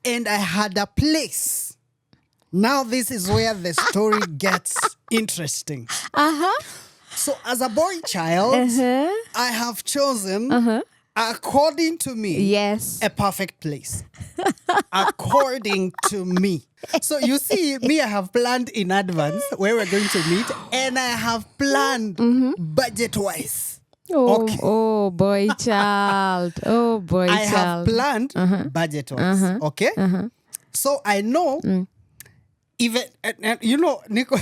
and I had a place. Now this is where the story gets interesting. So as a boy child, I have chosen, according to me, a perfect place. According to me. So you see, me, I have planned in advance where we're going to meet, and I have planned budget-wise. Oh boy child. Oh boy I child. have planned budget-wise. Okay? So I know, even, you know, Nico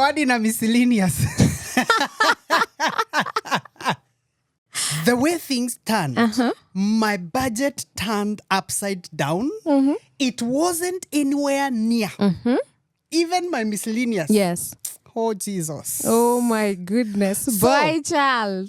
hadi na miscellaneous. The way things turned, my budget turned upside down. It wasn't anywhere near. Even my miscellaneous. Yes. Oh, Jesus. Oh my goodness. Boy child.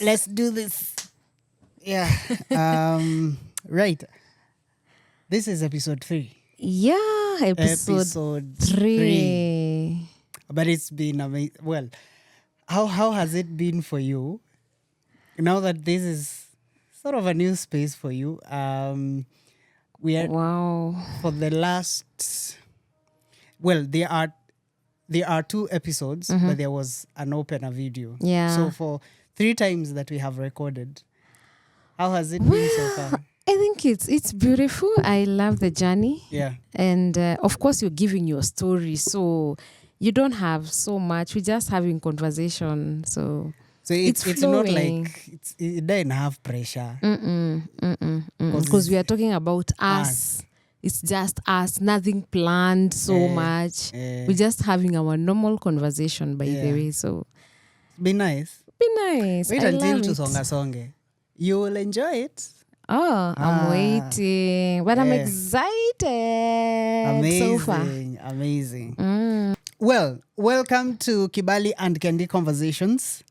Let's do this. Yeah. Right. This is episode 3. Yeah, episode 3. But it's been amazing. Well, how has it been for you? Now that this is sort of a new space for you. We are for the last. Well, there are 2 episodes, but there was an opener video. Yeah. So for 3 times that we have recorded, how has it been so far? I think it's beautiful. I love the journey. Yeah. And of course, you're giving your story, so you don't have so much. We're just having conversation. So it's not like it doesn't have pressure. Because we are talking about us. It's just us, nothing planned so much. We're just having our normal conversation, by the way. So be nice. Be nice. Wait until Tusonga Songe. You will enjoy it. Oh, I'm waiting. But I'm excited. Amazing. So far. Amazing. Well, welcome to Kibali and Kendi Conversations,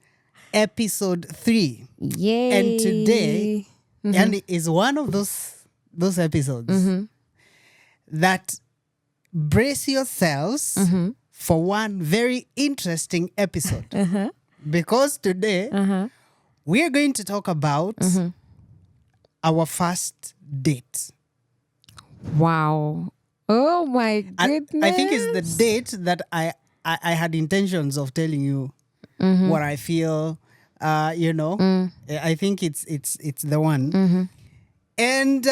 episode 3. Yay. And today, and is one of those episodes that brace yourselves for one very interesting episode. Because today, we are going to talk about our first date. Wow. Oh my goodness. I think it's the date that I had intentions of telling you what I feel, I think it's the one. And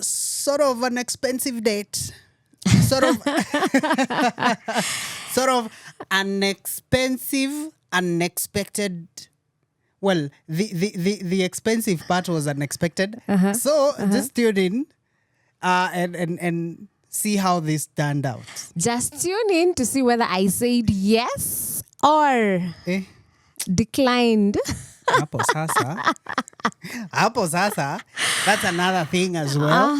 sort of an expensive date. Sort of an expensive, unexpected. Well, the expensive part was unexpected. So just tune in and see how this turned out. Just tune in to see whether I said yes or declined. Hapo sasa. That's another thing as well.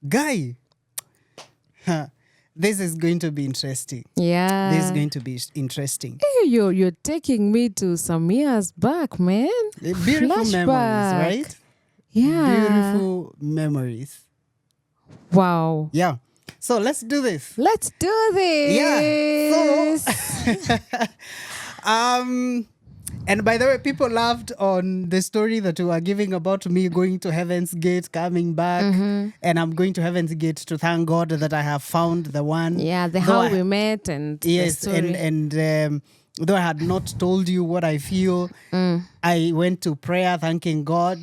Guy, this is going to be interesting. Yeah. This is going to be interesting. Hey, you're taking me to some years back, man. Beautiful Flashback. memories, right? Yeah. Beautiful memories. Wow. Yeah. So let's do this. Let's do this. Yeah. So, and by the way, people laughed on the story that you were giving about me going to Heaven's Gate, coming back, and I'm going to Heaven's Gate to thank God that I have found the one. Yeah, how we met and yes, the story. and though I had not told you what I feel, I went to prayer thanking God.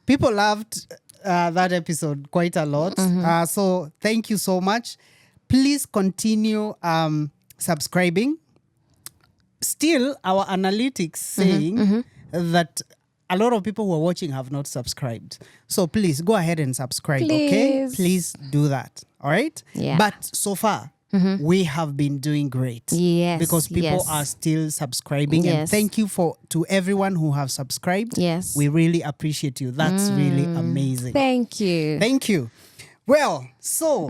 People loved that episode quite a lot. So thank you so much. Please continue subscribing. Still, our analytics saying that a lot of people who are watching have not subscribed. So please go ahead and subscribe, okay? Please do that, all right? Yeah. But so far, we have been doing great. Yes. Because people are still subscribing. Yes. And thank you to everyone who have subscribed. Yes. We really appreciate you. That's really amazing. Thank you. Thank you. Well, so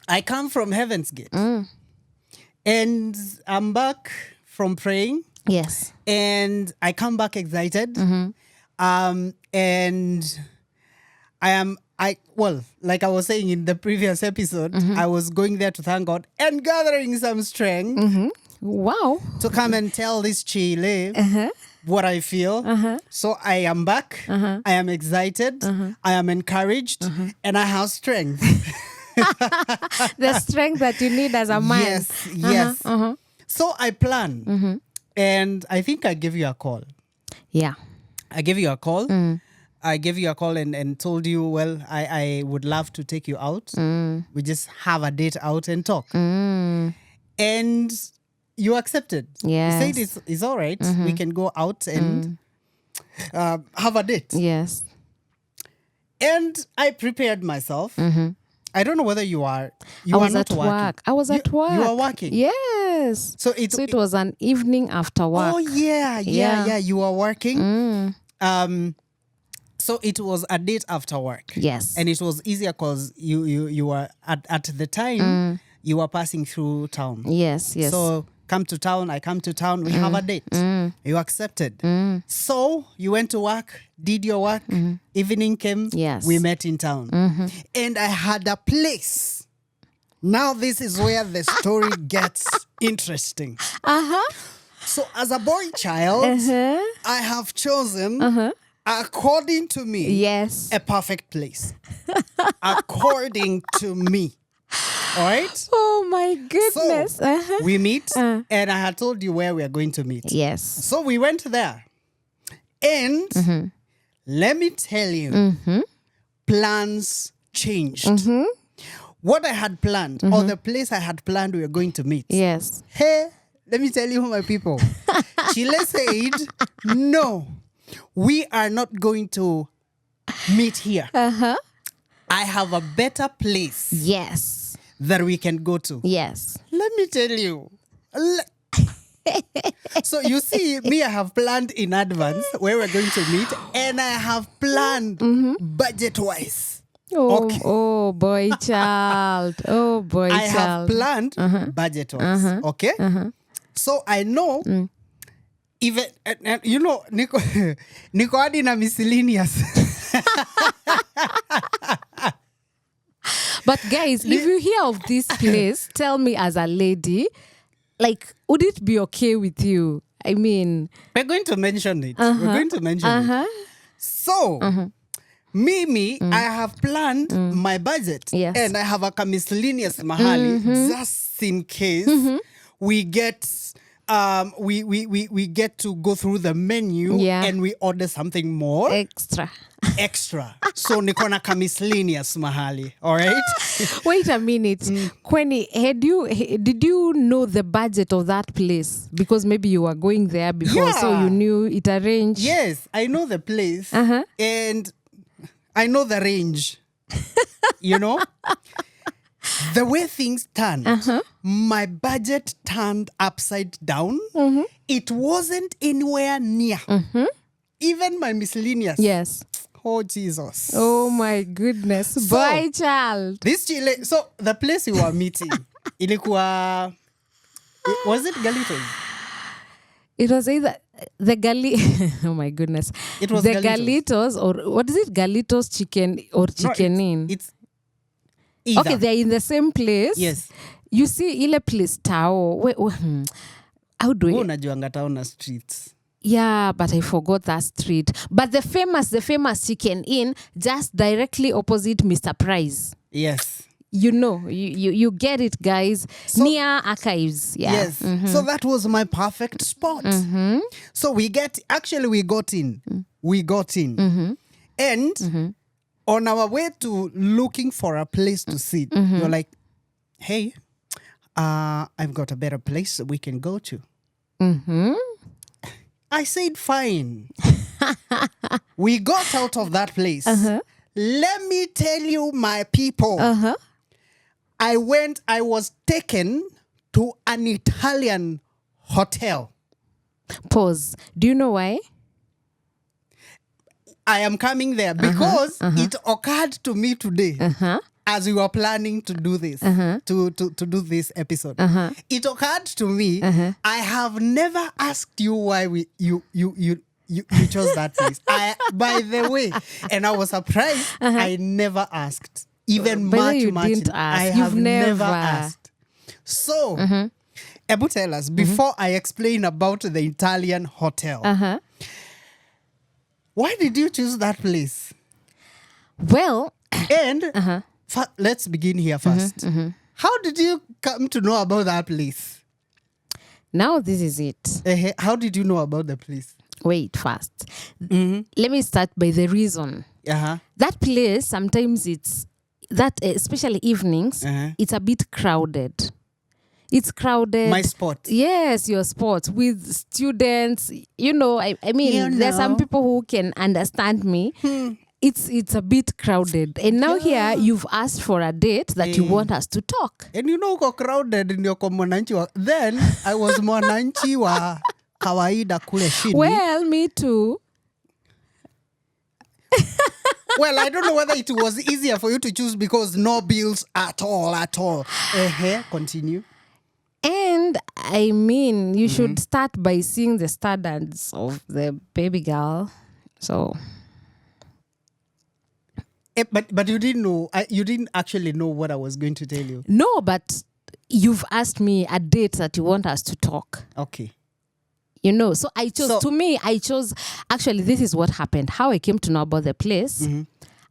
I come from Heaven's Gate. And I'm back from praying. Yes. And I come back excited. And like I was saying in the previous episode, I was going there to thank God and gathering some strength Wow. to come and tell this Chile what I feel. So I am back. I am excited. I am encouraged. And I have strength. The strength that you need as a man. Yes. So I plan. And I think I gave you a call. Yeah. I gave you a call. I gave you a call and told you, well, I would love to take you out. We just have a date out and talk. And you accepted. Yes. You said it's all right. We can go out and have a date. Yes. And I prepared myself. I don't know whether you are I was not at working. work. I was at work. You are working. Yes. So it was an evening after work. Oh yeah. You are working. So it was a date after work. Yes. And it was easier because you were at the time you were passing through town. Yes. So come to town, I come to town, we have a date. You accepted. So you went to work, did your work, evening came, Yes. we met in town. And I had a place. Now this is where the story gets interesting. So as a boy child, I have chosen, according to me, Yes. a perfect place. According to me. All right? Oh my goodness. So we meet, and I had told you where we are going to meet. Yes. So we went there. And let me tell you, plans changed. What I had planned, or the place I had planned we were going to meet. Yes. Hey, let me tell you, my people. Chile said, no, we are not going to meet here. I have a better place Yes. that we can go to. Yes. Let me tell you. So you see, me, I have planned in advance where we're going to meet, and I have planned budget-wise. Oh, Okay. oh boy child. Oh boy I have child. planned budget-wise. Okay? So I know, even, you know, Nico hadi na miscellaneous. But guys, if you hear of this place, tell me as a lady, like, would it be okay with you? I mean, We're going to mention it. We're going to mention it. So, Mimi, I have planned my budget. Yes. And I have a miscellaneous mahali just in case we get we get to go through the menu and we order something more extra. So niko na miscellaneous mahali. All right? Wait a minute. Kweni, did you know the budget of that place? Because maybe you were going there before, so you knew it arranged. Yes, I know the place and I know the range. You know? The way things turned, my budget turned upside down. It wasn't anywhere near. Even my miscellaneous. Yes. Oh, Jesus. Oh, my goodness. Boy, child. This Chile, so the place we were meeting, ilikuwa, was it Galitos? It was either the oh my goodness. It was the Galitos. Galitos, or what is it? Galitos chicken or chicken in? It's either. Okay, they're in the same place. Yes. You see, ile place Tao. How do I? Unajuanga Taona streets. Yeah, but I forgot that street. But the famous chicken inn just directly opposite Mr. Price. Yes. You know, you get it, guys. So, near Archives. Yeah. Yes. So that was my perfect spot. So we got in. We got in. And on our way to looking for a place to sit, you're like, hey, I've got a better place we can go to. I said, fine. We got out of that place. Let me tell you, my people, I was taken to an Italian hotel. Pause. Do you know why? I am coming there because it occurred to me today as we were planning to do this, to do this episode. It occurred to me, I have never asked you why You chose that place. By the way, and I was surprised. I never asked. Even By the way, much, you much. didn't ask. I You've have never never. asked. So, Ebu, tell us, before I explain about the Italian hotel, why did you choose that place? Well, And let's begin here first. How did you come to know about that place? now this is it. How did you know about the place? Wait, first. Let me start by the reason. That place, sometimes it's that, especially evenings, it's a bit crowded. It's crowded. My spot. Yes, your spot with students. You know, I mean, there's some people who can understand me. It's a bit crowded. And now here, you've asked for a date that you want us to talk. And you know, crowded in your mwananchi. Then I was mwananchi wa kawaida kule chini. Well, me too. Well, I don't know whether it was easier for you to choose because no bills at all. Continue. And I mean, you should start by seeing the standards of the baby girl. So, but you didn't know. You didn't actually know what I was going to tell you. no, but you've asked me a date that you want us to talk. Okay. You know, so I chose, actually, this is what happened. How I came to know about the place,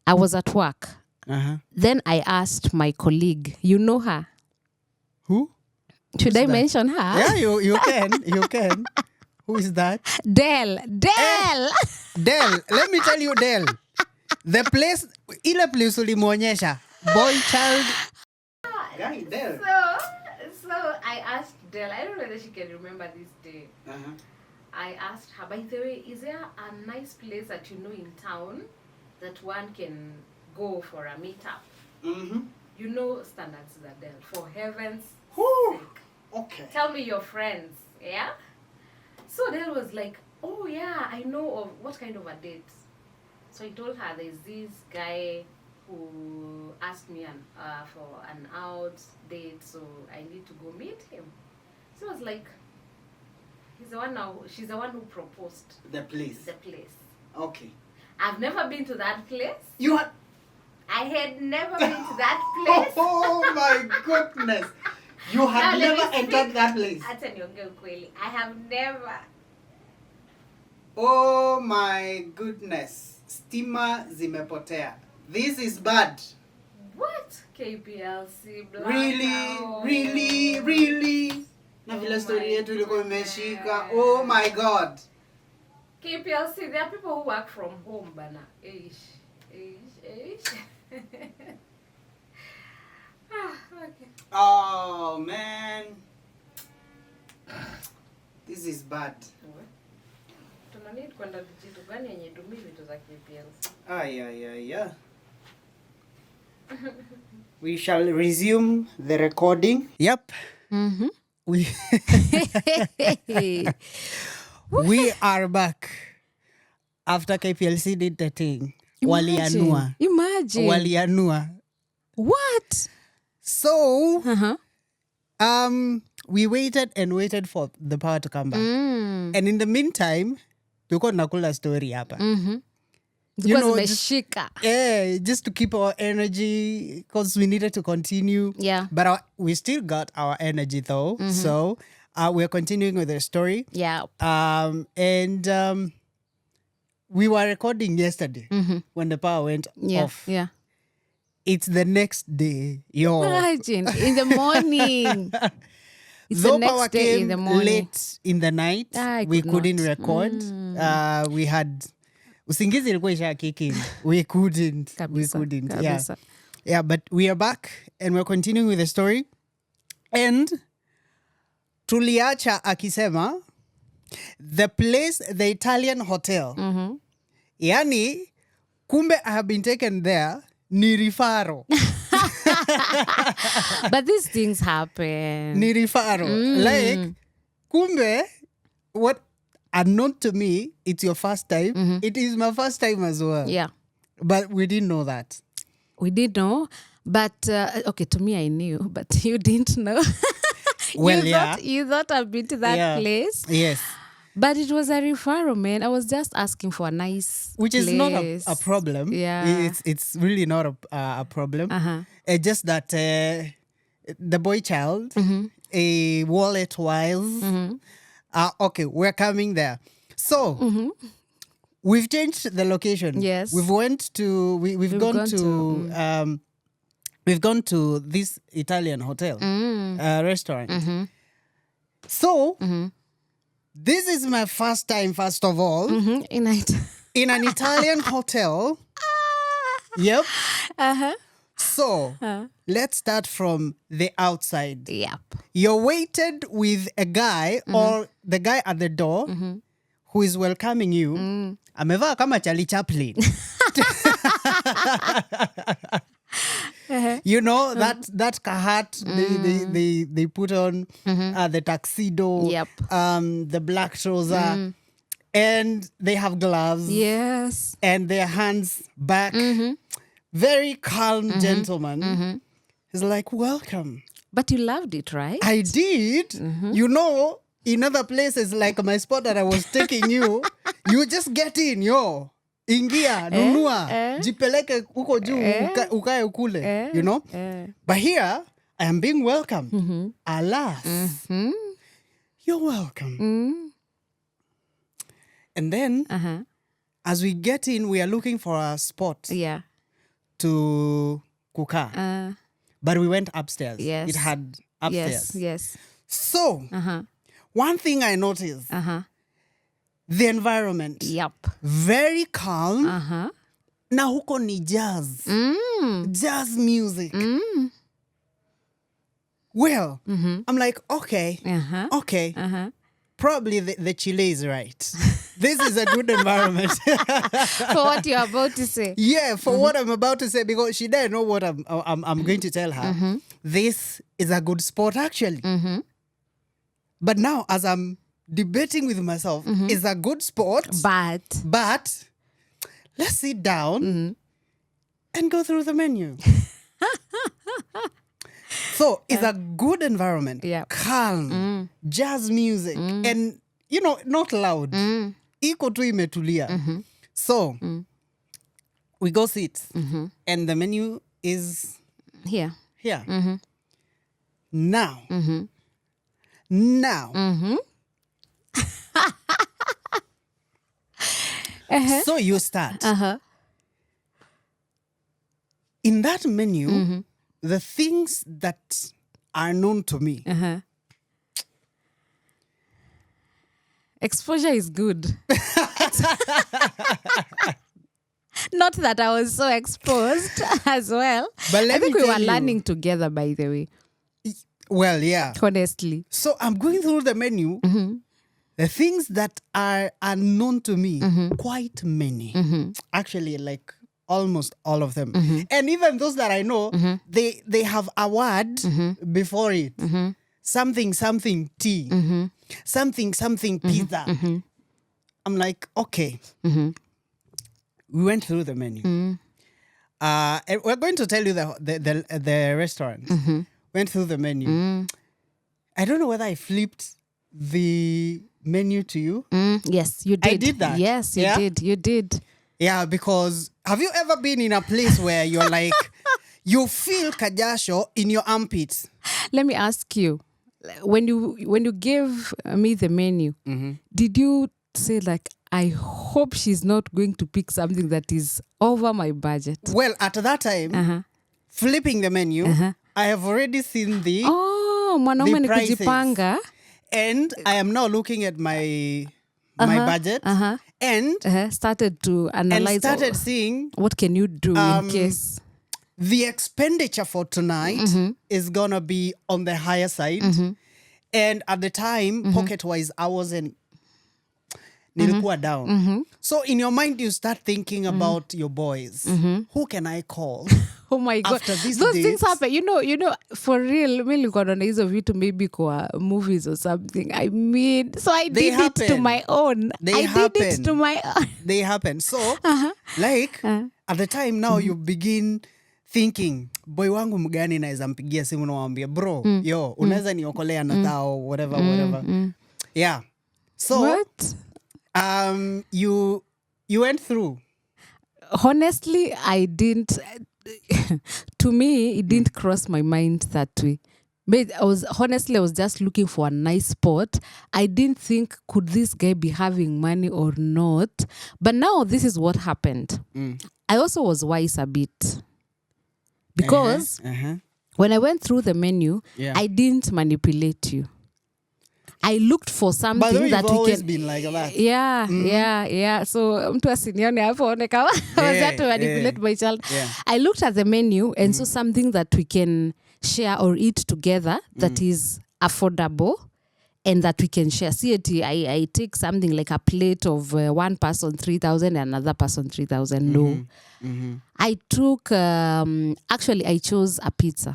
I was at work. Then I asked my colleague, you know her? Who? Should I mention her? Yeah, you can. You can. Who is that? Del. Del, let me tell you, Del. The place, ile place ulimuonyesha. Boy, child. Guy, Del. So I asked Del, I don't know whether she can remember this day. I asked her, by the way, is there a nice place that you know in town that one can go for a meetup? You know standards, Del, for heaven's sake. Okay. Tell me your friends, yeah? So Del was like, oh yeah, I know of what kind of a date. So I told her there's this guy who asked me for an out date, so I need to go meet him. So I was like, she's the one who proposed The place. Okay. I've never been to that place. You had... I had never been to that place. Oh my goodness. You have never entered that place. I have never. Oh my goodness. Stima zimepotea. This is bad. What? KPLC blackout. Really? Na vile story yetu ilikuwa imeshika. Oh my God. KPLC, there are people who work from home, bana. Eish. Okay. Oh man. This is bad. Tunanid kwenda digitu gani yenye dumi vitu za KPLC. Yeah. We shall resume the recording. Yep. We are back after KPLC did the thing. Imagine. Walianua. What? So, we waited for the power to come back. And in the meantime, tuko nakula story hapa. You know, just to keep our energy, because we needed to continue. Yeah. But we still got our energy though. So we're continuing with the story. Yeah. And we were recording yesterday when the power went off. Yeah. It's the next day. Imagine, in the morning. It's Though the next power day came in the morning. late in the night, we couldn't record. We had... Usingizi ilikuwa isha kicking. We couldn't. Kabisa. Yeah, but we are back and we're continuing with the story. And tuliacha akisema the place, the Italian hotel. Yani, kumbe I have been taken there, ni rifaro. But these things happen. Ni rifaro. Like, kumbe, what... And not to me, it's your first time. It is my first time as well. Yeah. But we didn't know that. We did know. But, okay, to me I knew. But you didn't know. Well, you thought I've been to that place. Yes. But it was a referral, man. I was just asking for a nice Which place. is not a problem. Yeah. It's really not a problem. It's just that the boy child, a wallet wise. Okay, we're coming there. So we've changed the location. Yes. We've gone to this Italian hotel restaurant. So this is my first time, first of all, In an Italian hotel. Yep. So let's start from the outside. Yep. You're waited with a guy or the guy at the door who is welcoming you. Amevaa kama Charlie Chaplin. You know, that hat they put on, the tuxedo, Yep. The black trouser, and they have gloves. Yes. And their hands back. Very calm gentleman. He's like, welcome. But you loved it, right? I did. You know, in other places like my spot that I was taking you, you just get in, yo. Ingia, nunua, jipeleke uko juu, ukae ukule, you know? But here, I am being welcomed. Alas, you're welcome. And then, as we get in, we are looking for a spot to kuka. But we went upstairs. Yes. It had upstairs. Yes. So, one thing I noticed, the environment. Yep. Very calm. Na huko ni jazz. Jazz music. Well, I'm like, okay. Probably the Chile is right. This is a good environment. For what you're about to say. Yeah, for what I'm about to say, because she didn't know what I'm going to tell her. This is a good spot, actually. But now, as I'm debating with myself, it's a good spot. But let's sit down and go through the menu. So it's a good environment. Calm, jazz music, and, you know, not loud. Iko tu imetulia. So we go sit, and the menu is Here. Now. So you start. In that menu, the things that are known to me. Exposure is good. Not that I was so exposed as well. But let I think me we were tell you. learning together, by the way. Well, yeah. Honestly. So I'm going through the menu. The things that are unknown to me, quite many. Actually, like almost all of them. And even those that I know, they have a word before it. Something tea. Something pizza. I'm like, okay. We went through the menu. And we're going to tell you the restaurant. Went through the menu. I don't know whether I flipped the menu to you. Yes, you did. I did that. Yes, you did. You did. Yeah, because have you ever been in a place where you're like, you feel kajasho in your armpits? Let me ask you, when you gave me the menu, did you say like, I hope she's not going to pick something that is over my budget? Well, at that time, flipping the menu, I have already seen the mwanaume ni prices. kujipanga. And I am now looking at my budget and started to analyze. And started seeing what can you do in case the expenditure for tonight is gonna be on the higher side. And at the time, pocket-wise, I wasn't nilikuwa down. So in your mind, you start thinking about your boys. Who can I call? Oh my God. After this Those date? things happen. You know, for real, mi nilikuwa naona hizo vitu maybe kwa movies or something. I mean, so I did it to my own. Did it to my own. They happen. So, at the time now, you begin thinking, boy wangu mgani naeza mpigia simu na wambia, bro, yo, unaweza niokolea na thao, whatever. Yeah. So, What? you went through. Honestly, I didn't. To me, it didn't cross my mind that way. But I was just looking for a nice spot. I didn't think could this guy be having money or not. But now this is what happened. I also was wise a bit because when I went through the menu, Yeah. I didn't manipulate you. I looked for something By the way, that you've we always can. been like that. Yeah. So mtu asinione hapo one kama I was there to manipulate my child. Yeah. I looked at the menu and saw something that we can share or eat together that is affordable and that we can share. See, I take something like a plate of one person 3,000 and another person 3,000. No. I took, actually, I chose a pizza.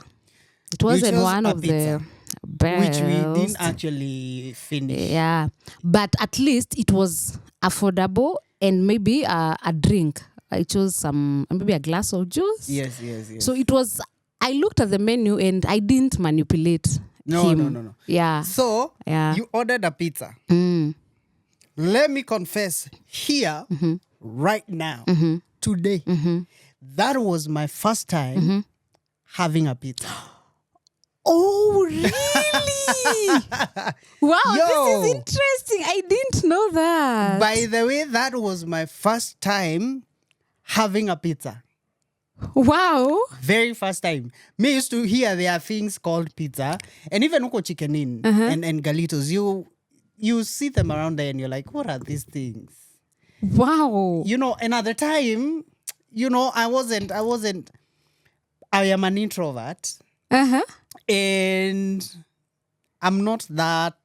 It wasn't chose one a of pizza, the best. which we didn't actually finish. Yeah. But at least it was affordable and maybe a drink. I chose maybe a glass of juice. Yes. So it was, I looked at the menu and I didn't manipulate him. No. Yeah. So, Yeah. you ordered a pizza. Let me confess here, right now, today, that was my first time having a pizza. Oh, really? Wow, Yo. this is interesting. I didn't know that. By the way, that was my first time having a pizza. Wow. Very first time. Me used to hear there are things called pizza, and even Uko Chicken Inn and Galitos. You see them around there and you're like, what are these things? Wow. Another time, I am an introvert. And I'm not that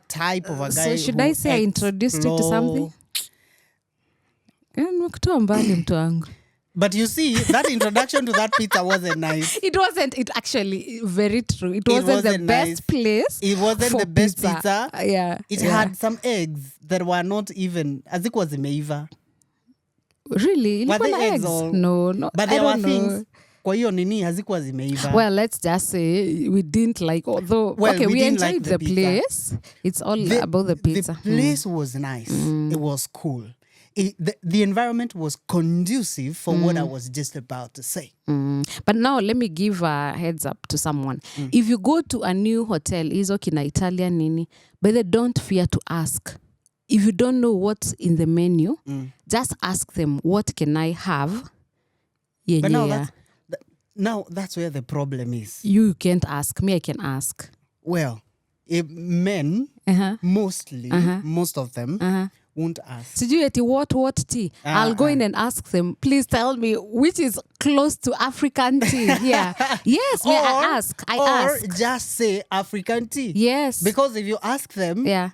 type of a guy. So should I say I introduced you to something? Nimekutoa mbali mtu wangu. But you see, that introduction to that pizza wasn't nice. It wasn't. It actually, very true. It wasn't the best place. It wasn't for the best pizza. Yeah. It had some eggs that were not even, as it was imeiva. Really? Were Ilikuwa they na eggs eggs? or- No. But I there were don't know. things. Kwa hiyo nini hazikuwa zimeiva. Well, let's just say we didn't like, although, Well, okay, we we didn't enjoyed like the the pizza. place. It's all about the pizza. The place was nice. It was cool. The environment was conducive for what I was just about to say. But now let me give a heads up to someone. If you go to a new hotel, hizo kina Italian nini, but they don't fear to ask. If you don't know what's in the menu, just ask them, what can I have? Yeah, But yeah. now that's where the problem is. You can't ask. Me, I can ask. Well, men, mostly, most of them, won't ask. Sijui eti what tea? I'll go in and ask them, please tell me which is close to African tea. Yeah. Yes, may I ask? I ask. Or just say African tea. Yes. Because if you ask them, Yeah.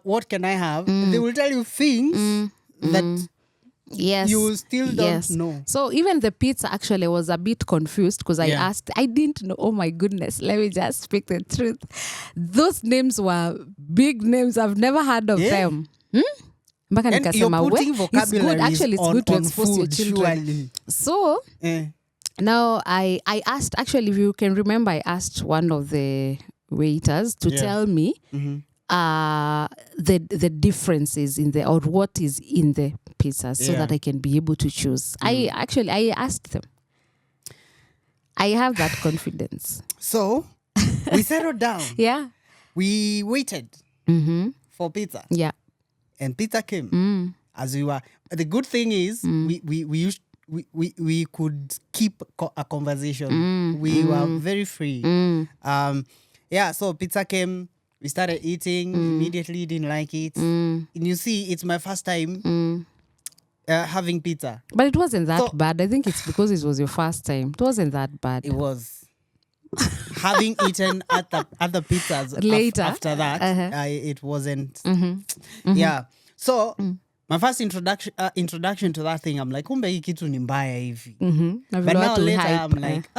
what can I have? They will tell you things that Yes. you still don't know. So even the pizza actually was a bit confused because I asked, I didn't know. Oh my goodness, let me just speak the truth. Those names were big names. I've never heard of them. Mpaka And you're nikasema, putting it's good. vocabularies Actually, it's good to on expose your food, children. surely. So now I asked, actually, if you can remember, I asked one of the waiters to tell me the differences in or what is in the pizzas so that I can be able to choose. I asked them. I have that confidence. So we settled down. Yeah. We waited for pizza. Yeah. And pizza came as we were. The good thing is we could keep a conversation. We were very free. So pizza came. We started eating. Immediately didn't like it. And you see, it's my first time having pizza. But it wasn't that bad. I think it's because it was your first time. It wasn't that bad. It was. Having eaten at the other pizzas later after that, it wasn't. Yeah. So my first introduction to that thing, I'm like, kumbe hii kitu ni mbaya hivi. But now later I'm like,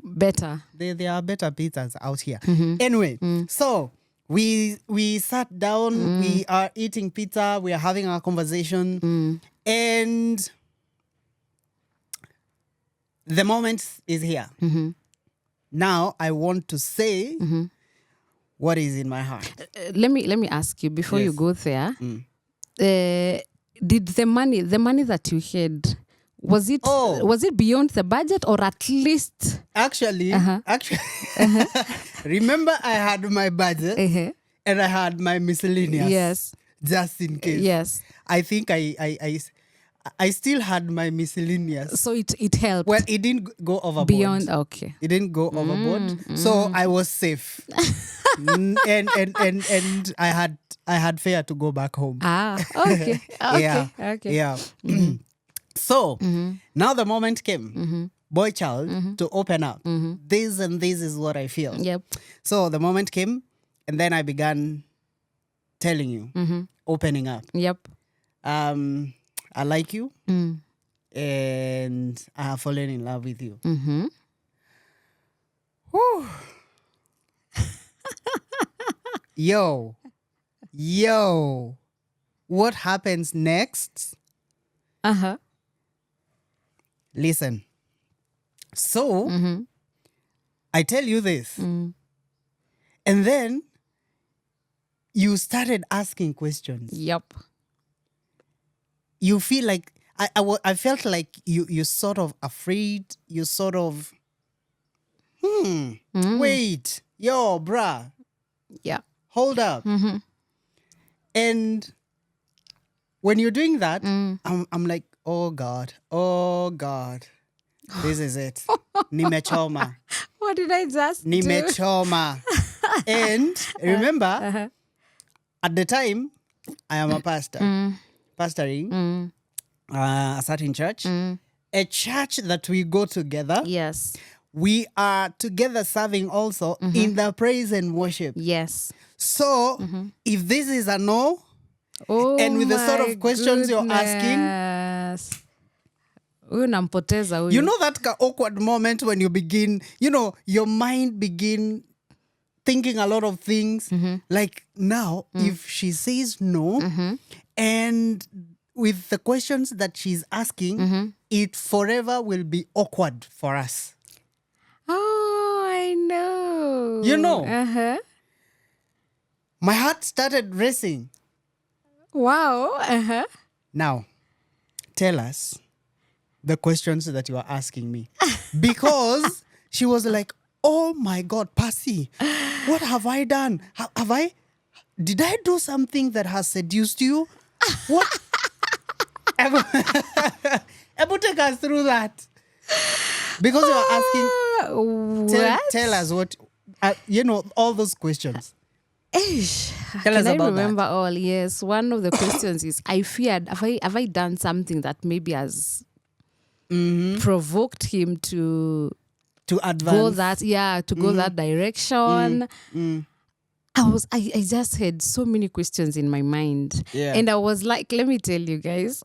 better. There are better pizzas out here. Anyway, so we sat down, we are eating pizza, we are having our conversation, and the moment is here. Now I want to say what is in my heart. Let me ask you before you Yes. go there. Did the money that you had, was it beyond the budget, or at least Actually, remember I had my budget and I had my miscellaneous. Yes. Just in case. Yes. I think I still had my miscellaneous. So it helped. Well, it didn't go overboard. Beyond, okay. It didn't go overboard. So I was safe. and I had fare to go back home. Okay. Yeah. Okay. Yeah. So now the moment came, boy child, to open up. This and this is what I feel. Yep. So the moment came, and then I began telling you, opening up. Yep. I like you, and I have fallen in love with you. Whew. Yo, what happens next? Listen. So, I tell you this. And then you started asking questions. Yep. You feel like, I felt like you're sort of afraid. You sort of, wait, yo, bruh, Yeah. hold up. And when you're doing that, I'm like, oh God, this is it. Nimechoma. What did I just do? Nimechoma. And remember, at the time, I am a pastor, pastoring a certain church, a church that we go together. Yes. We are together serving also in the praise and worship. Yes. So, if this is a no, Oh, and with the sort of my questions you're asking, goodness. Huyu nampoteza huyu. you know that awkward moment when you begin, your mind begin thinking a lot of things. Like now, if she says no, and with the questions that she's asking, it forever will be awkward for us. Oh, I know. You know. Uh-huh. My heart started racing. Wow. Uh-huh. Now, tell us the questions that you are asking me. Because she was like, oh my God, Pasi, what have I done? Did I do something that has seduced you? What? Ebu, take us through that. Because you are asking, tell us what, all those questions. Tell us Can I about remember all? Yes. One of the questions is, I feared, have I done something that maybe has provoked him to advance. go that direction? I just had so many questions in my mind. Yeah. And I was like, let me tell you guys,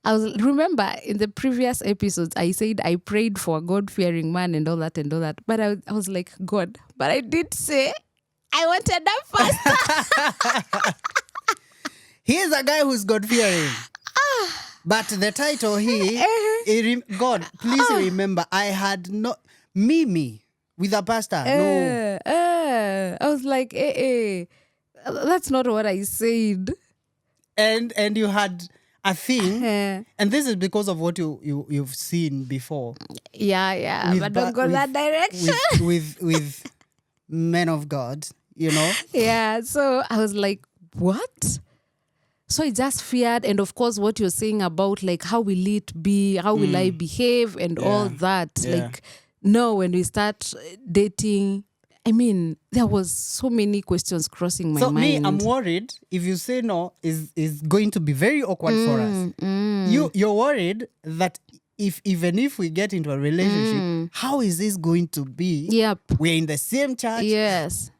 remember in the previous episodes, I said I prayed for a God-fearing man and all that. But I was like, God, but I did say I wanted that first. He's a guy who's God-fearing. But the title God, please remember, I had not, Mimi with a pastor. No. I was like, that's not what I said. And you had a thing, and this is because of what you've seen before. Yeah, but don't go that direction. With men of God, Yeah, so I was like, what? So I just feared, and of course what you're saying about like how will it be, how will I behave and all that. Yeah. Like, no, when we start dating, I mean, there was so many questions crossing my mind. So me, I'm worried if you say no, is going to be very awkward for us. You're worried that even if we get into a relationship, how is this going to be? Yep. We're in the same church. Yes.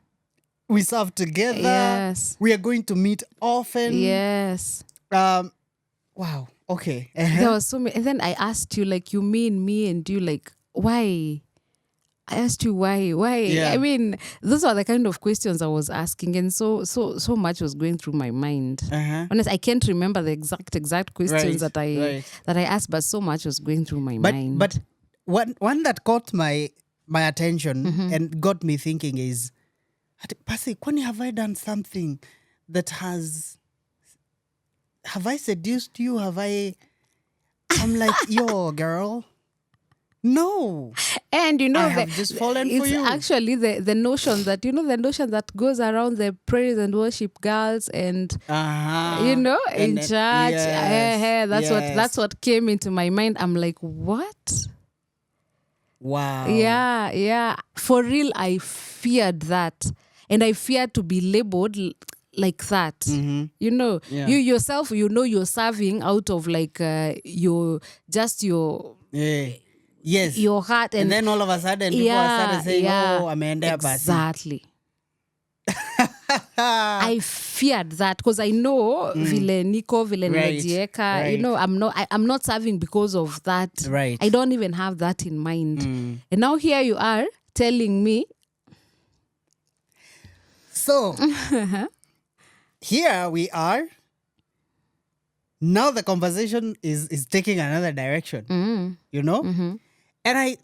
We serve together. Yes. We are going to meet often. Yes. Wow. Okay. There was so many. And then I asked you, like, you mean me? And you like, why? I asked you why. Yeah. I mean, those are the kind of questions I was asking, and so much was going through my mind. Honestly, I can't remember the exact questions that I asked, but so much was going through my mind. But one that caught my attention and got me thinking is, Pasi, kwani have I done something that have I seduced you? I'm like, yo, girl. No. And I have just fallen for it's you. actually the notion that, the notion that goes around the praise and worship girls and, in And church. then- yes, That's what came into my mind. I'm like, what? Wow. Yeah. For real, I feared that. And I feared to be labeled like that. Mm-hmm. You Yeah. yourself, you're serving out of like your Yeah. Yes. your heart. And then all of a sudden, people started saying, oh, ameendea basi. Exactly. I feared that because I know vile niko, vile Right, nimejieka. right. I'm not serving because of that. Right. I don't even have that in mind. And now here you are telling me. So, here we are. Now the conversation is taking another direction, you know? And I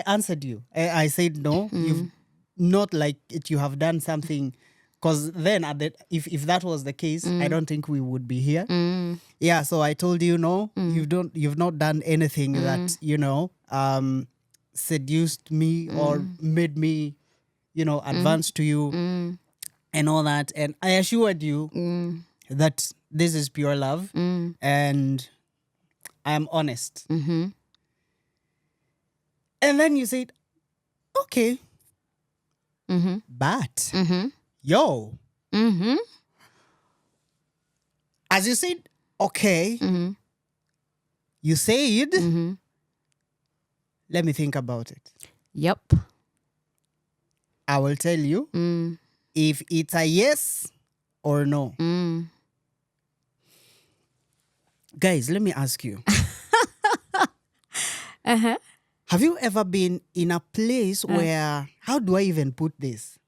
answered you. I said, no, you've not like it. You have done something. Because then if that was the case, I don't think we would be here. Yeah, so I told you, no, you've not done anything that, seduced me or made me, advance to you and all that. And I assured you that this is pure love and I am honest. And then you said, okay, but yo, as you said, okay, you said, let me think about it. Yep. I will tell you if it's a yes or no. Guys, let me ask you. Have you ever been in a place where, how do I even put this?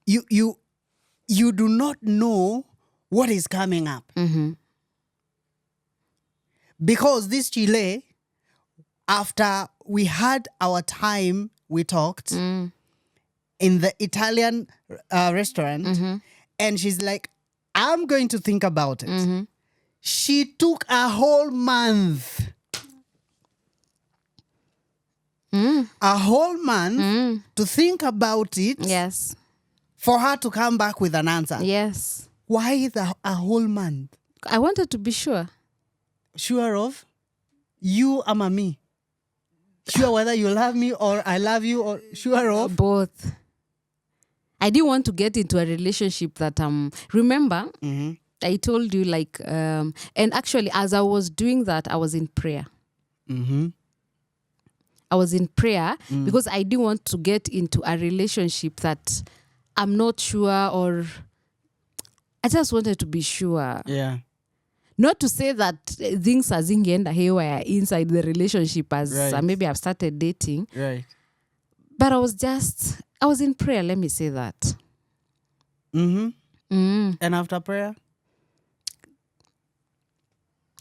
You do not know what is coming up. Because this Chile, after we had our time, we talked in the Italian restaurant, and she's like, I'm going to think about it. She took a whole month. A whole month to think about it. Yes. For her to come back with an answer. Yes. Why a whole month? I wanted to be sure. Sure of? You ama me? Sure whether you love me or I love you, or sure of? Both. I didn't want to get into a relationship that remember I told you like and actually as I was doing that I was in prayer. I was in prayer because I didn't want to get into a relationship that I'm not sure, or I just wanted to be sure. Yeah. Not to say that things are zingeenda haywire inside the relationship as Right. maybe I've started dating. Right. But I was in prayer, let me say that. And after prayer?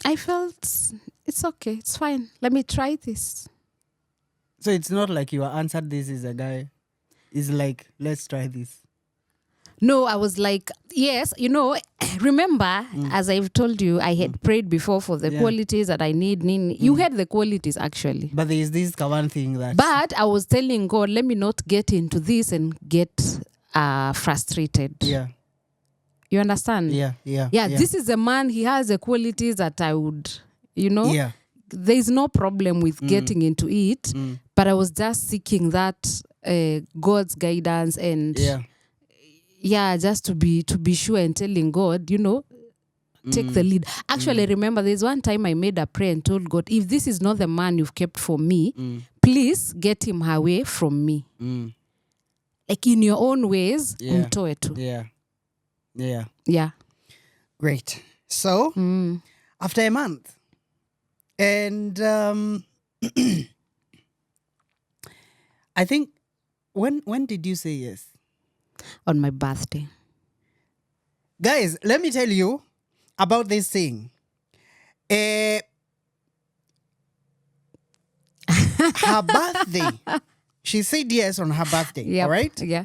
I felt it's okay, it's fine. Let me try this. So it's not like you answered this as a guy. It's like, let's try this. No, I was like, yes, remember, as I've told you, I had prayed before for the qualities that I need. You had the qualities, actually. But there is this one thing that... But I was telling God, let me not get into this and get frustrated. Yeah. You understand? Yeah. This is a man, he has the qualities that I would, Yeah. There's no problem with getting into it. But I was just seeking that God's guidance and... Yeah, just to be sure and telling God, take the lead. Actually, remember, there's one time I made a prayer and told God, if this is not the man you've kept for me, please get him away from me. Like in your own ways, mtoe tu. Yeah. Great. So, after a month, and I think, when did you say yes? On my birthday. Guys, let me tell you about this thing. Her birthday. She said yes on her birthday. Yep. All right? Yeah.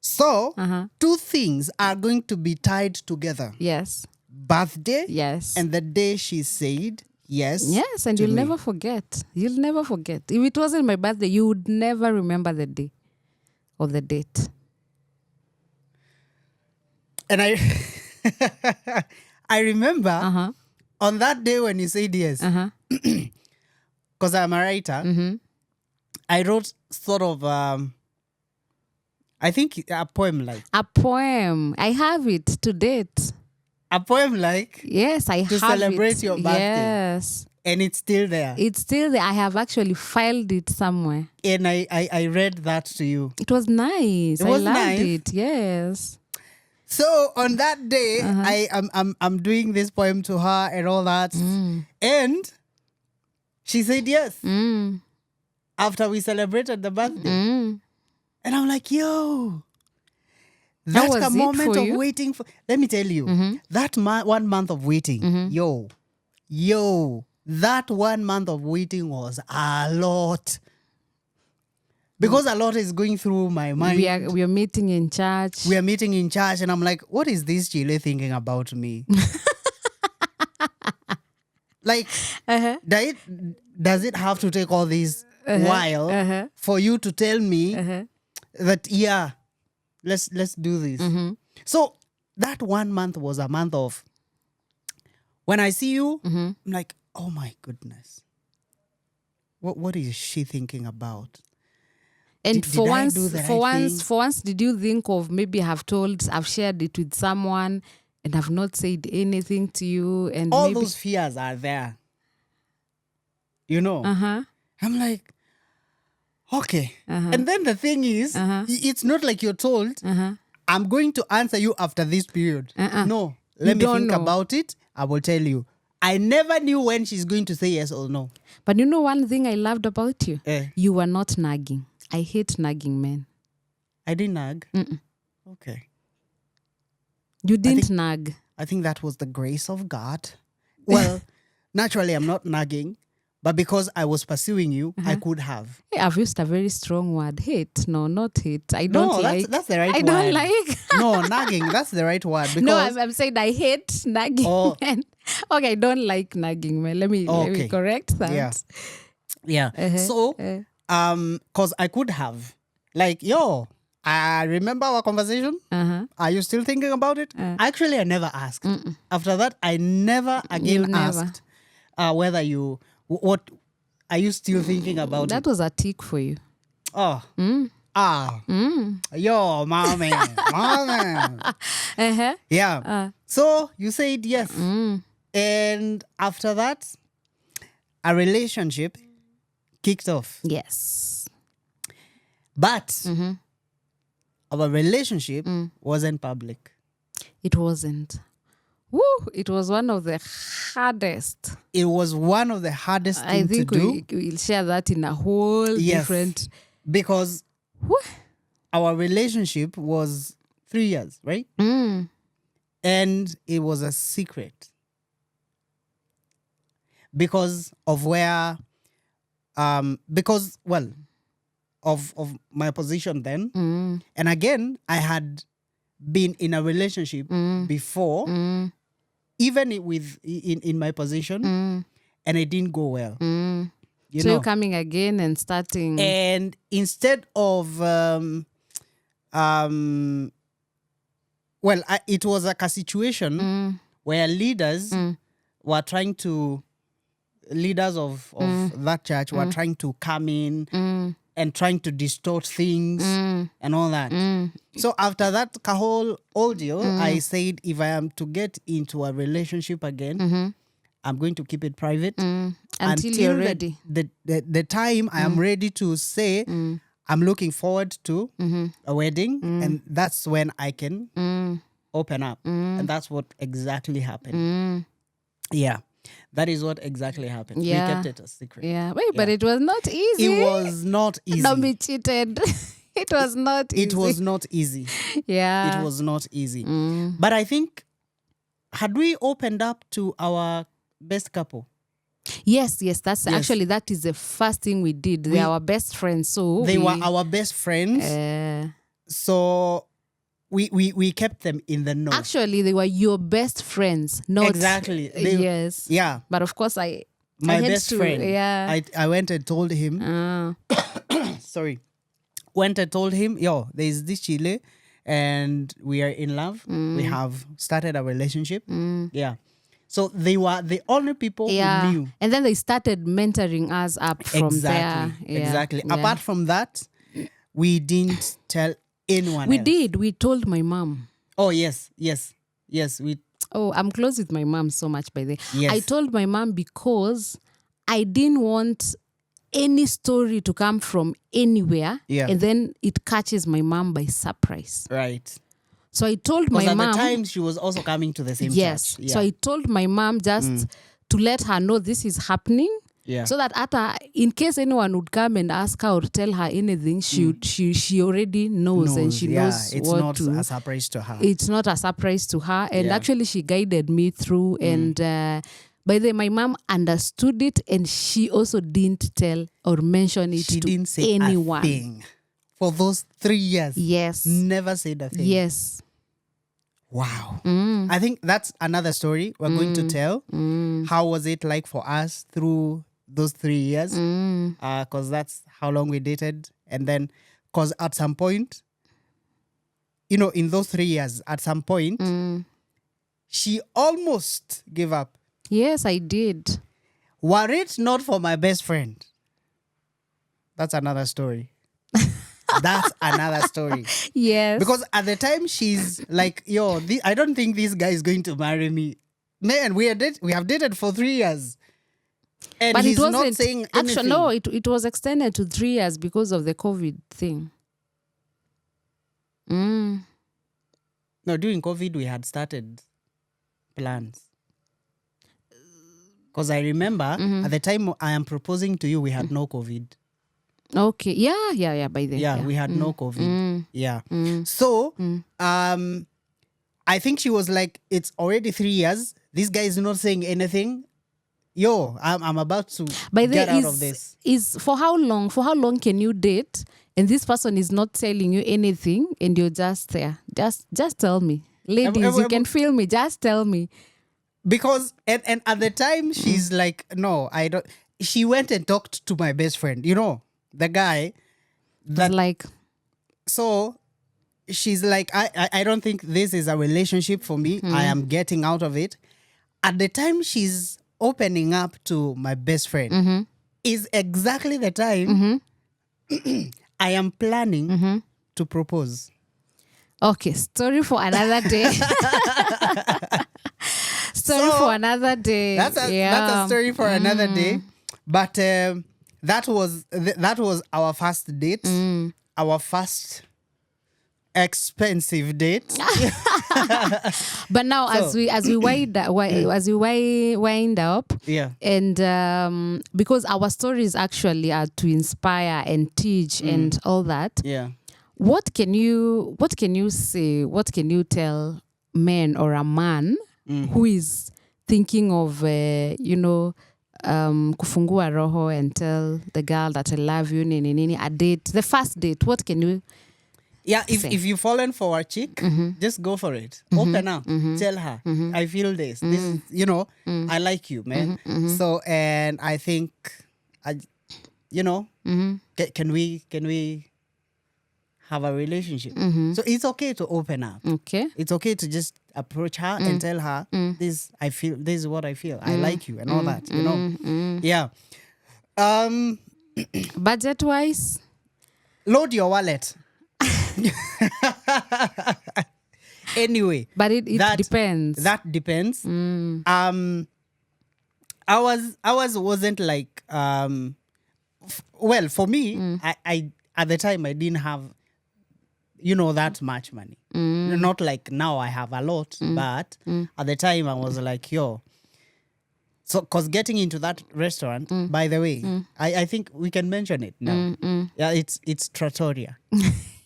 So, two things are going to be tied together. Yes. Birthday Yes. and the day she said yes. Yes, and to you'll me. never forget. You'll never forget. If it wasn't my birthday, you would never remember the day or the date. And I I remember Uh-huh. on that day when you said yes, Uh-huh. because I'm a writer, Mm-hmm. I wrote sort of I think a poem like A poem. I have it to date. to Yes, I have it. celebrate your birthday. Yes. And it's still there. It's still there. I have actually filed it somewhere. And I read that to you. It was nice. It was I loved nice. it. Yes. So on that day, I'm doing this poem to her and all that. And she said yes. After we celebrated the birthday. And I'm like, yo, that's was a it moment for of you? waiting for. Let me tell you, that 1 month of waiting, yo, that 1 month of waiting was a lot. Because a lot is going through my mind. We are meeting in church. We are meeting in church, and I'm like, what is this Chile thinking about me? Like, does it have to take all this while for you to tell me that, yeah, let's do this? So that 1 month was a month of, when I see you, I'm like, oh my goodness. What is she thinking about? And Did for I once, do the for right once, thing? for once, did you think of maybe I've shared it with someone and I've not said anything to you, and All maybe those fears are there. You know? Uh-huh. I'm like, okay. And then the thing is, it's not like you're told, I'm going to answer you after this period. No. Let me don't think know. about it. I will tell you. I never knew when she's going to say yes or no. But you know one thing I loved about you? Eh. You were not nagging. I hate nagging men. I didn't nag. Okay. You didn't nag. I think that was the grace of God. Well, naturally, I'm not nagging. But because I was pursuing you, I could have. Hey, I've used a very strong word. Hate. No, not hate. I don't No, like. that's the right I word. don't like. No, nagging, that's the right word. Because No, I'm saying I hate nagging Oh. men. Okay, I don't like nagging men. Let me Okay. correct that. Yeah. So, because I could have. Like, yo, I remember our conversation. Are you still thinking about it? Actually, I never asked. After that, I never again asked whether you, what, are you still thinking about That it? was a tick for you. Oh. Yo, mommy. Mommy. Yeah. So you said yes. And after that, a relationship kicked off. Yes. But our relationship wasn't public. It wasn't. Woo! It was one of the hardest. It was one of the hardest I things to think do. we'll share that in a whole different. Because Woo! our relationship was 3 years, right? And it was a secret. Because of where, of my position then. And again, I had been in a relationship before, even in my position, and it didn't go well. You So know? you're coming again and starting. And instead of, it was like a situation where leaders were trying to, leaders of that church were trying to come in and trying to distort things and all that. So after that whole ordeal, I said, if I am to get into a relationship again, I'm going to keep it private Until you're ready. The time I am ready to say, I'm looking forward to a wedding, and that's when I can open up. And that's what exactly happened. Yeah. That is what exactly happened. Yeah. We kept it a secret. Yeah. Wait, but it was not easy. It was not easy. Don't be cheated. It was not easy. It was not easy. Yeah. It was not easy. But I think, had we opened up to our best couple? Yes. That's actually, that is the first thing we did. They are our best friends. So They were our best friends. So we kept them in the know. Actually, they were your best friends, not Exactly. yes. Yeah. But of course, I My had best to, friend. Yeah. I went and told him. Sorry. Went and told him, yo, there is this Chile, and we are in love. We have started a relationship. Yeah. So they were the only people who knew. And then they started mentoring us up from there. Yeah. Exactly. Yeah. Apart from that, we didn't tell anyone We else. did. We told my mom. Oh, yes. We Oh, I'm close with my mom so much by the way. Yes. I told my mom because I didn't want any story to come from anywhere. Yeah. And then it catches my mom by surprise. Right. So I told my Because mom. at the time she was also coming to the same yes. church. Yeah. So I told my mom just to let her know this is happening. Yeah. So that in case anyone would come and ask her or tell her anything, she already knows and she knows it's what not to. a surprise to her. It's not a surprise to her. And actually she guided me through. And by the way, my mom understood it and she also didn't tell or mention it She to didn't say anyone. a thing. For those 3 years. Yes. Never said a thing. Yes. Wow. I think that's another story we're going to tell. How was it like for us through those 3 years? Because that's how long we dated. And then, because at some point, in those 3 years, at some point, she almost gave up. Yes, I did. Were it not for my best friend, that's another story. That's another story. Yes. Because at the time she's like, yo, I don't think this guy is going to marry me. Man, we have dated for 3 years. And but he's it wasn't not saying anything. Actually, no, it was extended to 3 years because of the COVID thing. No, during COVID, we had started plans. Because I remember at the time I am proposing to you, we had no COVID. Okay. Yeah. By then. Yeah, we had no COVID. Yeah. So, I think she was like, it's already 3 years. This guy is not saying anything. Yo, I'm about to get out of this. Is for how long? For how long can you date and this person is not telling you anything and you're just there? Just tell me. Ladies, you can feel me. Just tell me. Because and at the time she's like, no, I don't. She went and talked to my best friend. The guy. That like. So she's like, I don't think this is a relationship for me. I am getting out of it. At the time she's opening up to my best friend is exactly the time I am planning to propose. Okay, story for another day. For another day. That's a story for another day. But that was our first date, our first expensive date. But now, as we wind up, yeah, and because our stories actually are to inspire and teach and all that. Yeah. What can you say? What can you tell men or a man who is thinking of kufungua roho and tell the girl that I love you, a date, the first date? What can you? Yeah, if you've fallen for a chick, just go for it. Open up. Tell her, I feel this. This is, I like you, man. So, and I think, can we have a relationship? So it's okay to open up. Okay. It's okay to just approach her and tell her, this is what I feel. I like you and all that, Yeah. Budget-wise? Load your wallet. Anyway, but it depends. That depends. Ours wasn't like well, for me, I at the time I didn't have that much money. Not like now I have a lot, but at the time I was like, yo. So, because getting into that restaurant, by the way, I think we can mention it now. Yeah, it's Trattoria.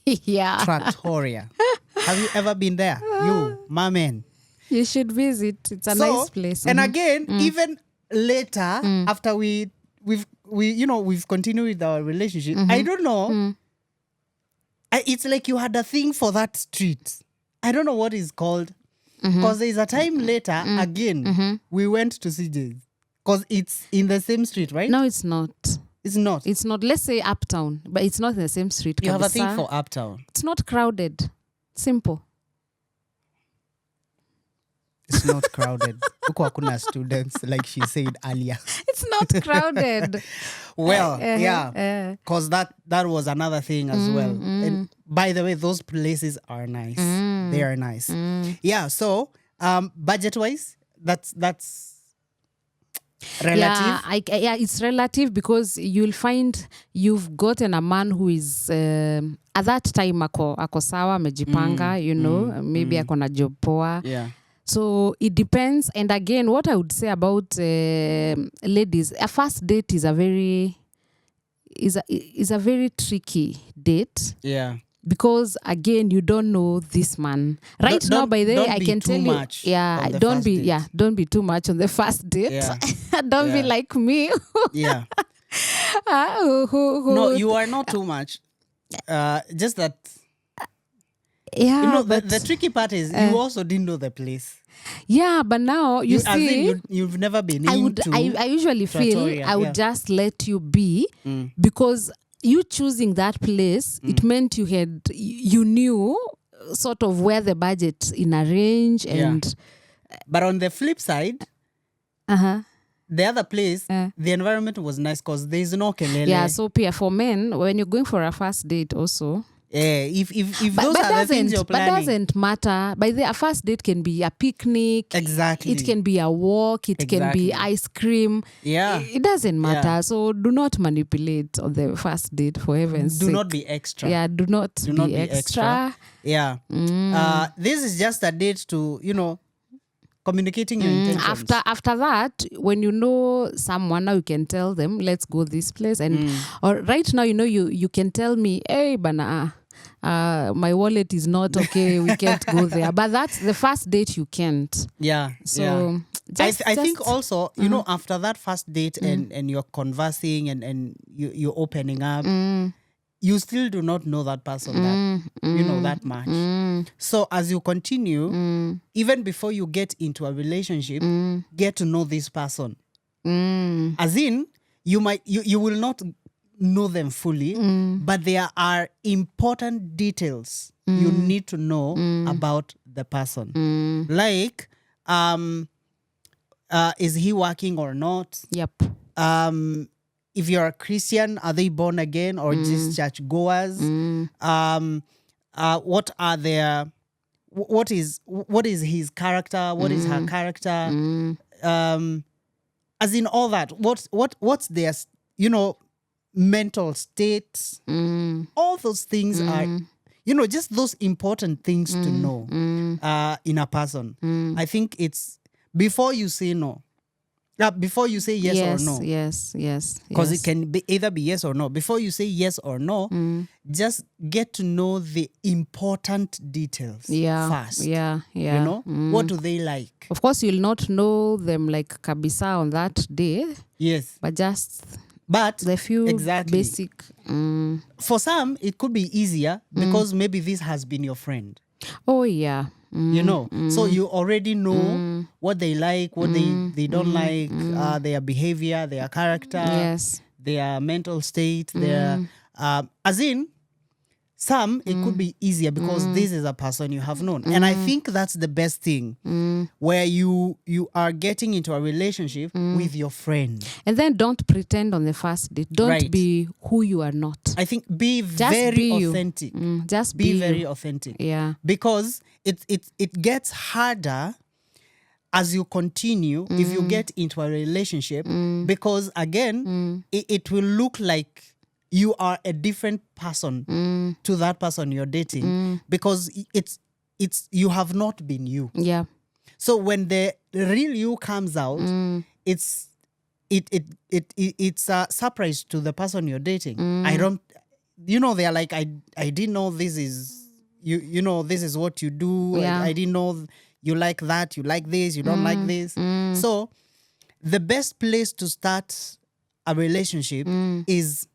Yeah. Trattoria. Have you ever been there? You, my man. You should visit. It's a nice place. And again, even later, after we've continued with our relationship, I don't know. It's like you had a thing for that street. I don't know what it's called. Because there's a time later, again, we went to CJ's. Because it's in the same street, right? No, it's not. It's not. It's not. Let's say Uptown, but it's not in the same street. You have a thing kabisa. for Uptown. It's not crowded. Simple. It's not crowded. Huko hakuna students, like she said earlier. It's not crowded. Well, yeah. Because that was another thing as well. And by the way, those places are nice. They are nice. Yeah, so budget-wise, that's relative. Yeah, it's relative because you'll find you've gotten a man who is at that time ako sawa amejipanga, you know, maybe ako na job poa. Yeah. So it depends. And again, what I would say about ladies, a first date is a very tricky date. Yeah. Because again, you don't know this man right now. By the way, I can tell you, don't be too much on the first date. Yeah. Don't be like me. Yeah. who No, you are not too much. Just that. Yeah, you know, the tricky part is you also didn't know the place. Yeah, but now you see, you've never been I usually Trattoria, feel I would just let you be because you choosing that place, it meant you knew sort of where the budget's in a range and. But on the flip side, the other place, the environment was nice because there's no kelele. Yeah, so Pia, for men, when you're going for a first date also. Yeah, if those are the things you're planning. But doesn't matter. By the a first date can be a picnic. Exactly. It can be a walk. It can be ice cream. Yeah. It doesn't matter. Yeah. So do not manipulate on the first date, for heaven's sake. Do not be extra. Yeah, do not be extra. Yeah. This is just a date to, communicating your intentions. After that, when you know someone, now you can tell them, let's go this place. And or right now, you can tell me, hey, bana, my wallet is not okay. We can't go there. But that's the first date you can't. Yeah. So I think also, after that first date and you're conversing and you're opening up, you still do not know that person that much. So as you continue, even before you get into a relationship, get to know this person. As in, you will not know them fully, but there are important details you need to know about the person. Like, is he working or not? Yep. If you're a Christian, are they born again or just church goers? What are their? What is his character? What is her character? As in all that. What's their mental state? All those things are just those important things to know in a person. I think it's before you say no. Before you say yes or no. Yes. Because it can either be yes or no. Before you say yes or no, just get to know the important details first. Yeah. What do they like? Of course, you'll not know them like kabisa on that day. Yes. But just the few basic. For some, it could be easier because maybe this has been your friend. Oh, yeah. So you already know what they like, what they don't like, their behavior, their character, their mental state, their as in some it could be easier because this is a person you have known. And I think that's the best thing where you are getting into a relationship with your friend. And then don't pretend on the first date. Don't be who you are not. I think be very authentic. Just be very authentic. Yeah. Because it gets harder as you continue if you get into a relationship because again it will look like you are a different person to that person you're dating because it's you have not been you. Yeah. So when the real you comes out, it's a surprise to the person you're dating. I don't, they're like, I didn't know this is this is what you do. Yeah. I didn't know you like that. You like this. You don't like this. So the best place to start a relationship is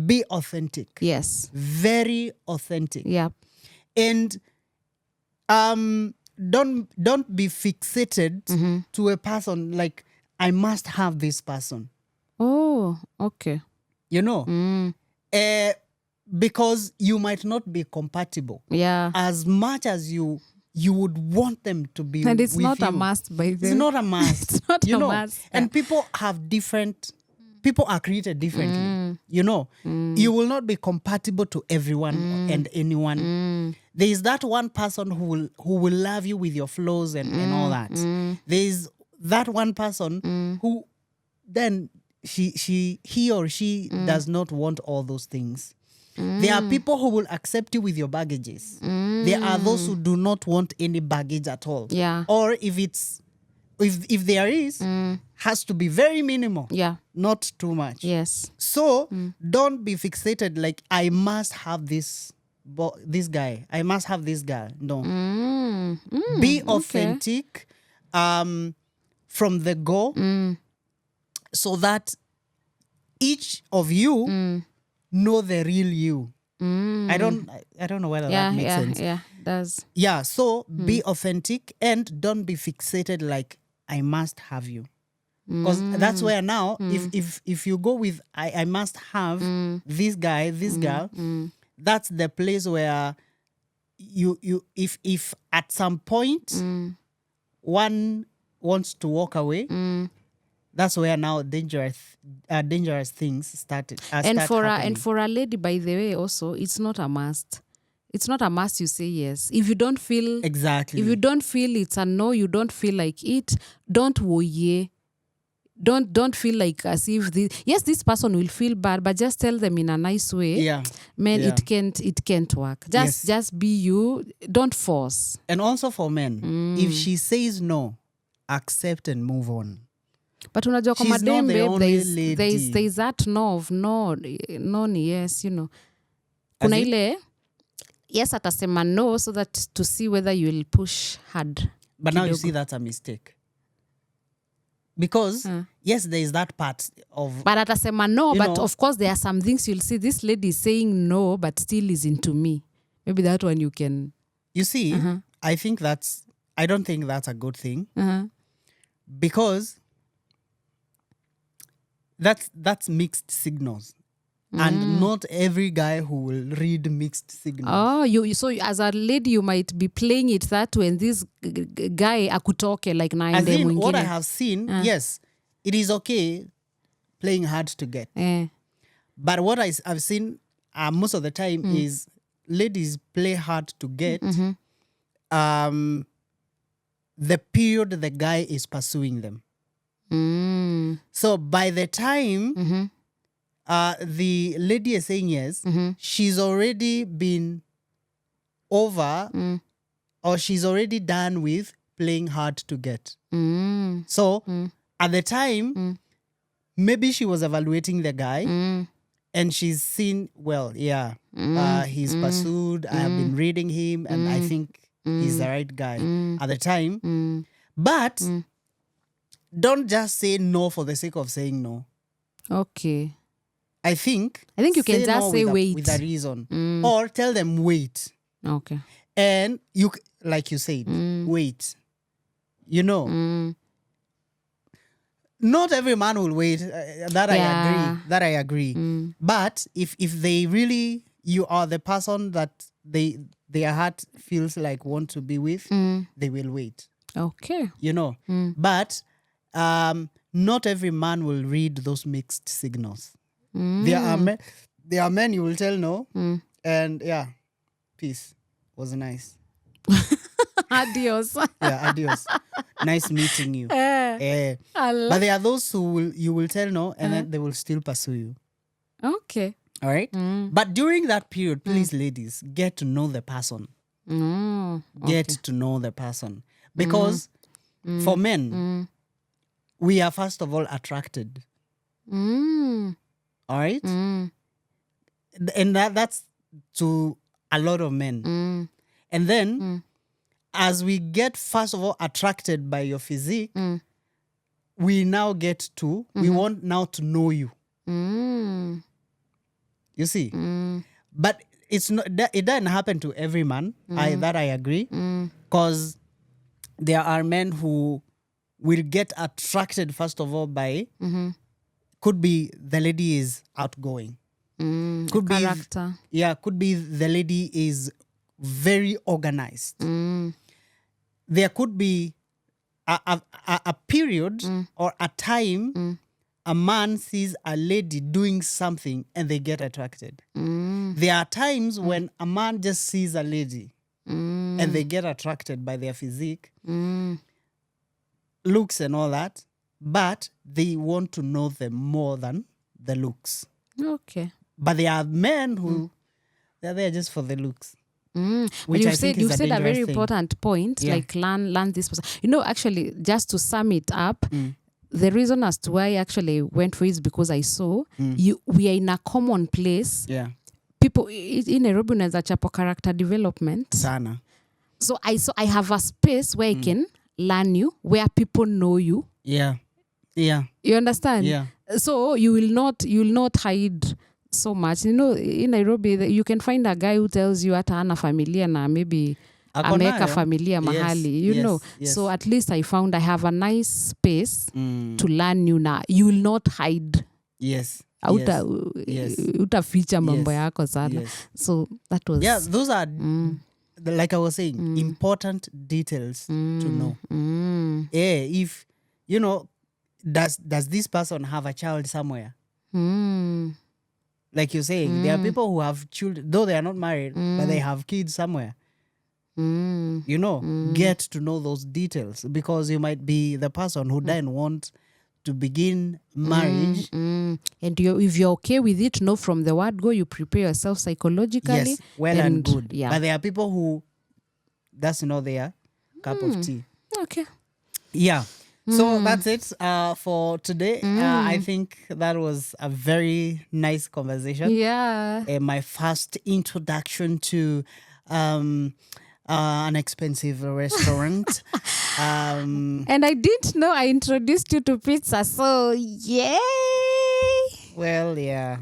be authentic. Yes. Very authentic. Yeah. And Don't be fixated to a person like I must have this person. Oh, okay. You know, because you might not be compatible. Yeah. As much as you would want them to be And it's with not you. a must, by the It's way. not a must. It's not you a know, must. and people have different. People are created differently. You know, you will not be compatible to everyone and anyone. There is that one person who will love you with your flaws and all that. There is that one person who then he or she does not want all those things. There are people who will accept you with your baggages. There are those who do not want any baggage at all. Yeah. Or if there is, has to be very minimal. Yeah. Not too much. Yes. So don't be fixated like I must have this guy. I must have this guy. No. Be authentic from the go so that each of you know the real you. I don't know whether that makes sense. Yeah, does. Yeah, so be authentic and don't be fixated like I must have you. Because that's where now if you go with I must have this guy, this girl, that's the place where you if at some point one wants to walk away, that's where now dangerous things start And happening. for a lady, by the way, also it's not a must. It's not a must you say yes. If you don't feel Exactly. if you don't feel it's a no, you don't feel like it, don't worry. Don't feel like as if this person will feel bad, but just tell them in a nice way. Yeah. Man, Yeah. it can't work. Just be you. Don't force. And also for men, if she says no, accept and move on. But unajua kwa She's not madem, the babe, only there lady. is that no of no ni yes, you know. Kuna As in? ile yes atasema no so that to see whether you will push hard. But now you kidogo. see that's a mistake. Because, yes, there is that part of... But atasema no, You but know. of course there are some things you'll see this lady is saying no, but still is into me. Maybe that one you can... You see, I don't think that's a good thing. Because that's mixed signals. And not every guy who will read mixed signals. Oh, so as a lady you might be playing it that way and this guy akutoke like As naende in, mwingine. what I have seen, yes, it is okay playing hard to get. But what I've seen most of the time is ladies play hard to get the period the guy is pursuing them. So by the time the lady is saying yes, she's already been over or she's already done with playing hard to get. So at the time, maybe she was evaluating the guy and she's seen, well, he's pursued. I have been reading him and I think he's the right guy at the time. But don't just say no for the sake of saying no. Okay. I think you can just no say wait. with a reason. Or tell them wait. Okay. And you, like you said, wait. You know, not every man will wait. That I agree. But if they really, you are the person that their heart feels like want to be with, they will wait. Okay. You know, but not every man will read those mixed signals. There are men you will tell no, and yeah, peace. Was nice. Adios. Yeah, adios. Nice meeting you. But there are those who you will tell no, and then they will still pursue you. Okay. All right. But during that period, please, ladies, get to know the person. Get to know the person, because for men, we are first of all attracted. All right. And that's to a lot of men. And then as we get first of all attracted by your physique, we now get to, we want now to know you. You see? But it's not it doesn't happen to every man. I agree, because there are men who will get attracted first of all by could be the lady is outgoing, could be character. could be the lady is very organized. There could be a period or a time a man sees a lady doing something and they get attracted. There are times when a man just sees a lady and they get attracted by their physique, looks and all that, but they want to know them more than the looks. Okay. But there are men who they're there just for the looks. But Which you've I think said is a a very dangerous thing. important point, Yeah. like learn this person. Actually, just to sum it up, the reason as to why I actually went for it is because I saw we are in a common place. Yeah. People in Nairobi unaweza chapo character development. Sana. So I have a space where I can learn you, where people know you. Yeah. Yeah. You understand? Yeah. So you will not hide so much. In Nairobi, you can find a guy who tells you hata ana familia na maybe ameweka familia mahali, you know. Yes. So at least I found I have a nice space to learn you now. You will not hide. Yes. Utaficha mambo yako sana. Yes. So that was... Yeah, those are, like I was saying, important details to know. If, does this person have a child somewhere? Like you're saying, there are people who have children, though they are not married, but they have kids somewhere. Get to know those details, because you might be the person who doesn't want to begin marriage. And if you're okay with it, from the word go, you prepare yourself psychologically. Yes, well and good. Yeah. But there are people who that's not their cup of tea. Okay. Yeah. So that's it for today. I think that was a very nice conversation. Yeah. My first introduction to an expensive restaurant. And I didn't know I introduced you to pizza, so yay! Well, yeah.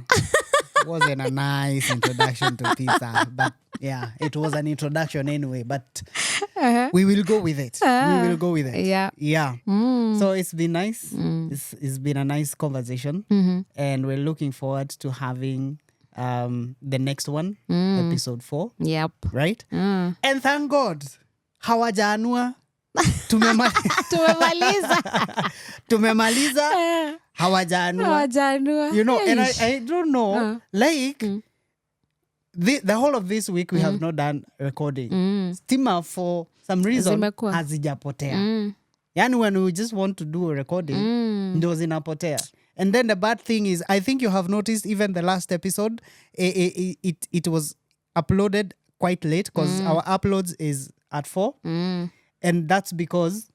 It wasn't a nice introduction to pizza, but yeah, it was an introduction anyway, but we will go with it. We will go with it. Yeah. Yeah. So it's been nice. It's been a nice conversation, and we're looking forward to having the next one, episode 4. Yep. Right? And thank God, hawajaanua. Tumemaliza. Hawajaanua. And I don't know, the whole of this week we have not done recording. Stima for some reason hazijapotea. Yani when we just want to do a recording, ndo zinapotea. And then the bad thing is, I think you have noticed even the last episode, it was uploaded quite late, because our uploads is at 4. And that's because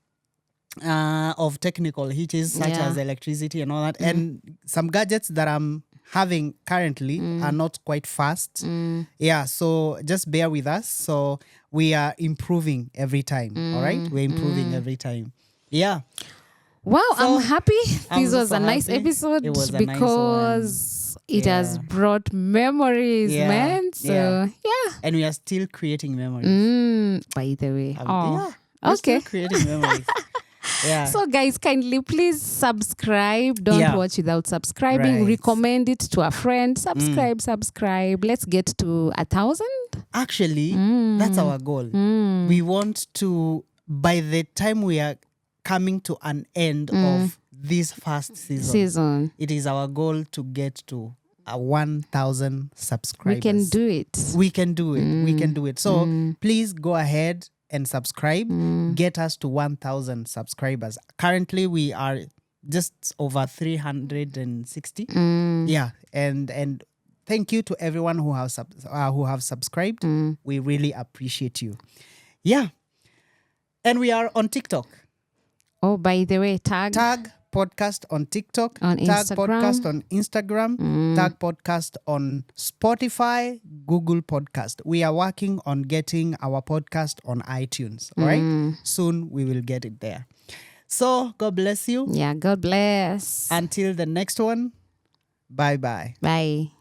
of technical hitches such as electricity and all that. And some gadgets that I'm having currently are not quite fast. Yeah, so just bear with us. So we are improving every time. All right? We're improving every time. Yeah. Wow, So, I'm happy. I'm This was so a nice happy. episode It was a because it has Yeah. brought memories, Yeah, man. So, yeah. And we are still creating memories. By the way. Yeah, we're still Okay. creating memories. Yeah. So guys, kindly please subscribe. Don't Yeah. watch without subscribing. Right. Recommend it to a friend. Subscribe. Let's get to 1,000. Actually, that's our goal. We want to, by the time we are coming to an end of this first season, it is our goal to get to 1,000 subscribers. We can do it. We can do it. We can do it. So please go ahead and subscribe. Get us to 1,000 subscribers. Currently, we are just over 360. Yeah, and thank you to everyone who have subscribed. We really appreciate you. Yeah, and we are on TikTok. Oh, by the way, tag podcast on TikTok, On tag Instagram. podcast on Instagram, tag podcast on Spotify, Google Podcast. We are working on getting our podcast on iTunes. All right, soon we will get it there. So God bless you. Yeah, God bless. Until the next one, bye. Bye.